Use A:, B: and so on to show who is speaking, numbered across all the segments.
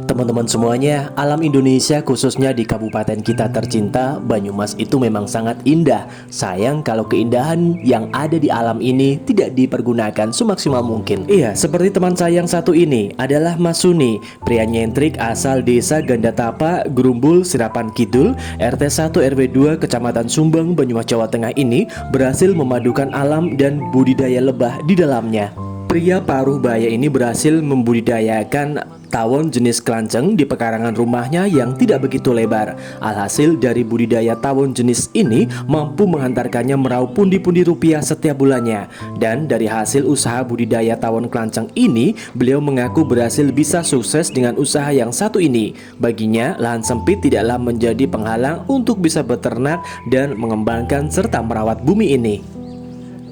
A: Teman-teman semuanya, alam Indonesia khususnya di kabupaten kita tercinta, Banyumas itu memang sangat indah. Sayang kalau keindahan yang ada di alam ini tidak dipergunakan semaksimal mungkin. Iya, seperti teman saya yang satu ini adalah Mas Suni, pria nyentrik asal desa Gandatapa, Grumbul, Sirapan Kidul, RT 1 RW 2 Kecamatan Sumbang, Banyumas, Jawa Tengah ini berhasil memadukan alam dan budidaya lebah di dalamnya. Pria paruh baya ini berhasil membudidayakan tawon jenis kelanceng di pekarangan rumahnya yang tidak begitu lebar. Alhasil dari budidaya tawon jenis ini mampu menghantarkannya meraup pundi-pundi rupiah setiap bulannya. Dan dari hasil usaha budidaya tawon kelanceng ini, beliau mengaku berhasil bisa sukses dengan usaha yang satu ini. Baginya, lahan sempit tidaklah menjadi penghalang untuk bisa beternak dan mengembangkan serta merawat bumi ini.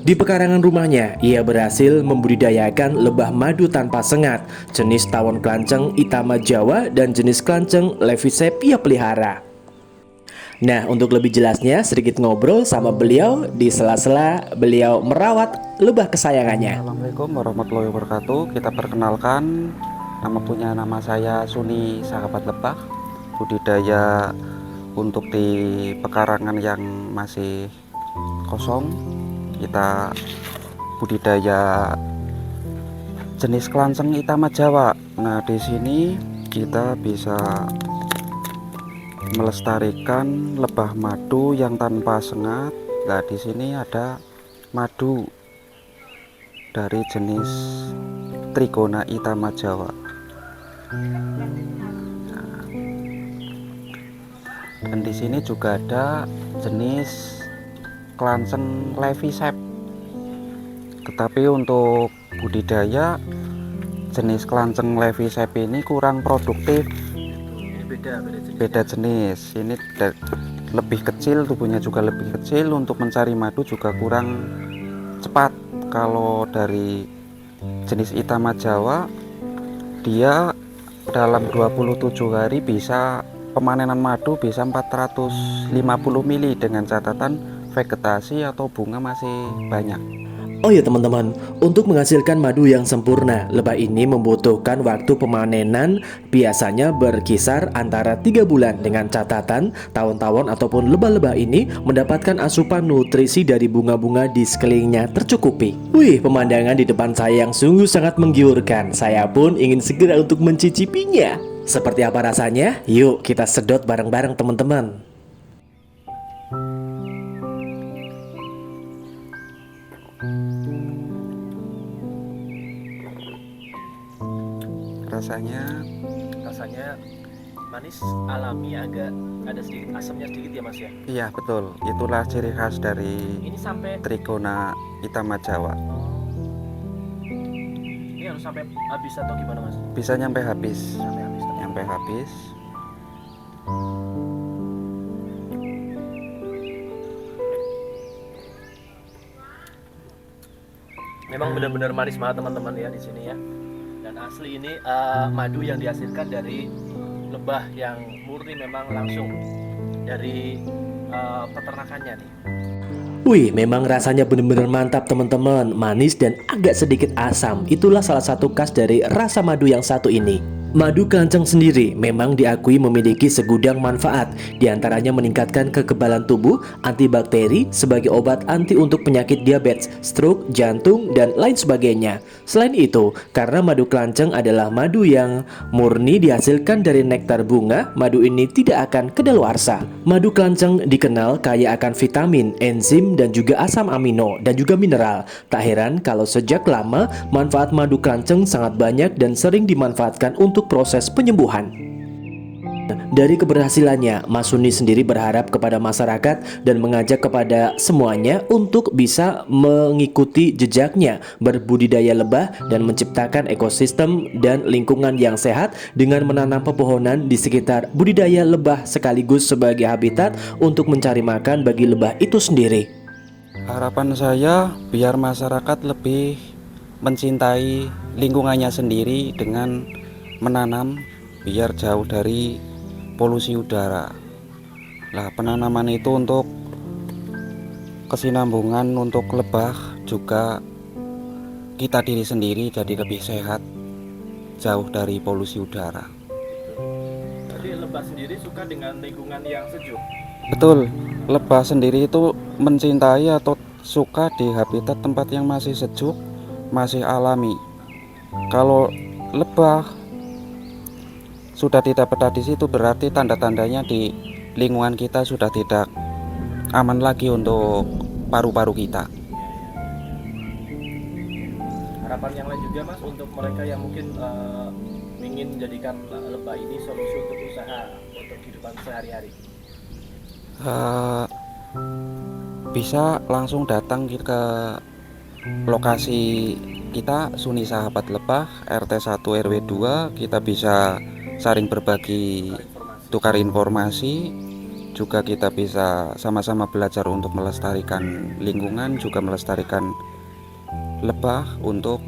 A: Di pekarangan rumahnya, ia berhasil membudidayakan lebah madu tanpa sengat, jenis tawon kelanceng Itama Jawa dan jenis kelanceng Levisep ia pelihara. Nah, untuk lebih jelasnya sedikit ngobrol sama beliau di sela-sela beliau merawat lebah kesayangannya.
B: Assalamualaikum warahmatullahi wabarakatuh. Kita perkenalkan, nama saya Suni Sahabat Lebah. Budidaya untuk di pekarangan yang masih kosong, kita budidaya jenis kelanceng Itama Jawa. Nah, di sini kita bisa melestarikan lebah madu yang tanpa sengat. Nah, di sini ada madu dari jenis Trigona Itama Jawa. Nah, dan di sini juga ada jenis kelanceng Levisep. Tetapi untuk budidaya jenis kelanceng Levisep ini kurang produktif. Beda jenis. Ini lebih kecil, tubuhnya juga lebih kecil. Untuk mencari madu juga kurang cepat. Kalau dari jenis Itama Jawa, dia dalam 27 hari bisa pemanenan madu bisa 450 mili dengan catatan vegetasi atau bunga masih banyak.
A: Oh ya teman-teman, untuk menghasilkan madu yang sempurna, lebah ini membutuhkan waktu pemanenan biasanya berkisar antara 3 bulan dengan catatan tawon-tawon ataupun lebah-lebah ini mendapatkan asupan nutrisi dari bunga-bunga di sekelilingnya tercukupi. Wih, pemandangan di depan saya yang sungguh sangat menggiurkan. Saya pun ingin segera untuk mencicipinya. Seperti apa rasanya? Yuk kita sedot bareng-bareng teman-teman.
B: Rasanya
A: manis, alami, agak ada sedikit asamnya sedikit ya Mas ya.
B: iya betul, itulah ciri khas dari
A: Ini sampai
B: Trigona Itama Jawa.
A: Ini harus sampai habis atau gimana Mas?
B: Bisa nyampe habis.
A: Sampai habis.
B: Nyampe habis.
A: Memang benar-benar manis banget teman-teman ya di sini ya. Dan asli ini madu yang dihasilkan dari lebah yang murni memang langsung dari peternakannya nih. Wih, memang rasanya benar-benar mantap teman-teman. Manis dan agak sedikit asam. Itulah salah satu khas dari rasa madu yang satu ini. Madu kelanceng sendiri memang diakui memiliki segudang manfaat, diantaranya meningkatkan kekebalan tubuh, antibakteri, sebagai obat anti untuk penyakit diabetes, stroke, jantung, dan lain sebagainya. Selain itu, karena madu kelanceng adalah madu yang murni dihasilkan dari nektar bunga, madu ini tidak akan kedaluarsa. Madu kelanceng dikenal kaya akan vitamin, enzim, dan juga asam amino, dan juga mineral. Tak heran kalau sejak lama, manfaat madu kelanceng sangat banyak dan sering dimanfaatkan untuk proses penyembuhan. Dari keberhasilannya, Mas Suni sendiri berharap kepada masyarakat dan mengajak kepada semuanya untuk bisa mengikuti jejaknya berbudidaya lebah dan menciptakan ekosistem dan lingkungan yang sehat dengan menanam pepohonan di sekitar budidaya lebah sekaligus sebagai habitat untuk mencari makan bagi lebah itu sendiri.
B: Harapan saya biar masyarakat lebih mencintai lingkungannya sendiri dengan menanam biar jauh dari polusi udara. Nah, penanaman itu untuk kesinambungan untuk lebah, juga kita diri sendiri jadi lebih sehat, jauh dari polusi udara.
A: lebah sendiri suka dengan lingkungan yang sejuk.
B: Betul, lebah sendiri itu mencintai atau suka di habitat tempat yang masih sejuk, masih alami. Kalau lebah sudah tidak betah di situ, berarti tanda-tandanya di lingkungan kita sudah tidak aman lagi untuk paru-paru kita.
A: Harapan yang lain juga Mas untuk mereka yang mungkin ingin menjadikan lebah ini solusi untuk usaha untuk kehidupan sehari-hari.
B: Bisa langsung datang ke lokasi kita, Suni Sahabat Lebah RT 1 RW 2. Kita bisa saling berbagi, tukar informasi, juga kita bisa sama-sama belajar untuk melestarikan lingkungan, juga melestarikan lebah untuk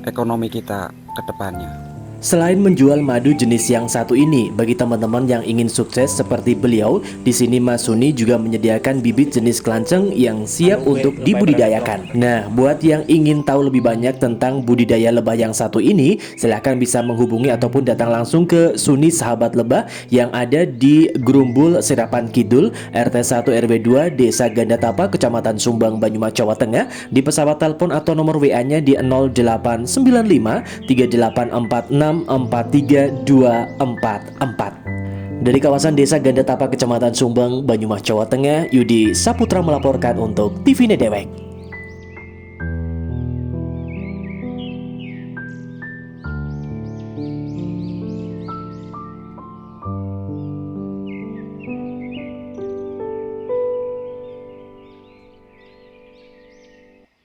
B: ekonomi kita ke depannya.
C: Selain menjual madu jenis yang satu ini, bagi teman-teman yang ingin sukses seperti beliau, di sini Mas Suni juga menyediakan bibit jenis kelanceng yang siap untuk dibudidayakan. Nah, buat yang ingin tahu lebih banyak tentang budidaya lebah yang satu ini, silahkan bisa menghubungi ataupun datang langsung ke Suni Sahabat Lebah yang ada di Grumbul Serapan Kidul, RT 1 RW 2, Desa Gandatapa, Kecamatan Sumbang, Banyumas, Jawa Tengah. Di pesawat telepon atau nomor WA-nya di 0895 3846 43244. Dari kawasan Desa Gandatapa, Kecamatan Sumbang, Banyumas, Jawa Tengah, Yudi Saputra melaporkan untuk TV Nedewek.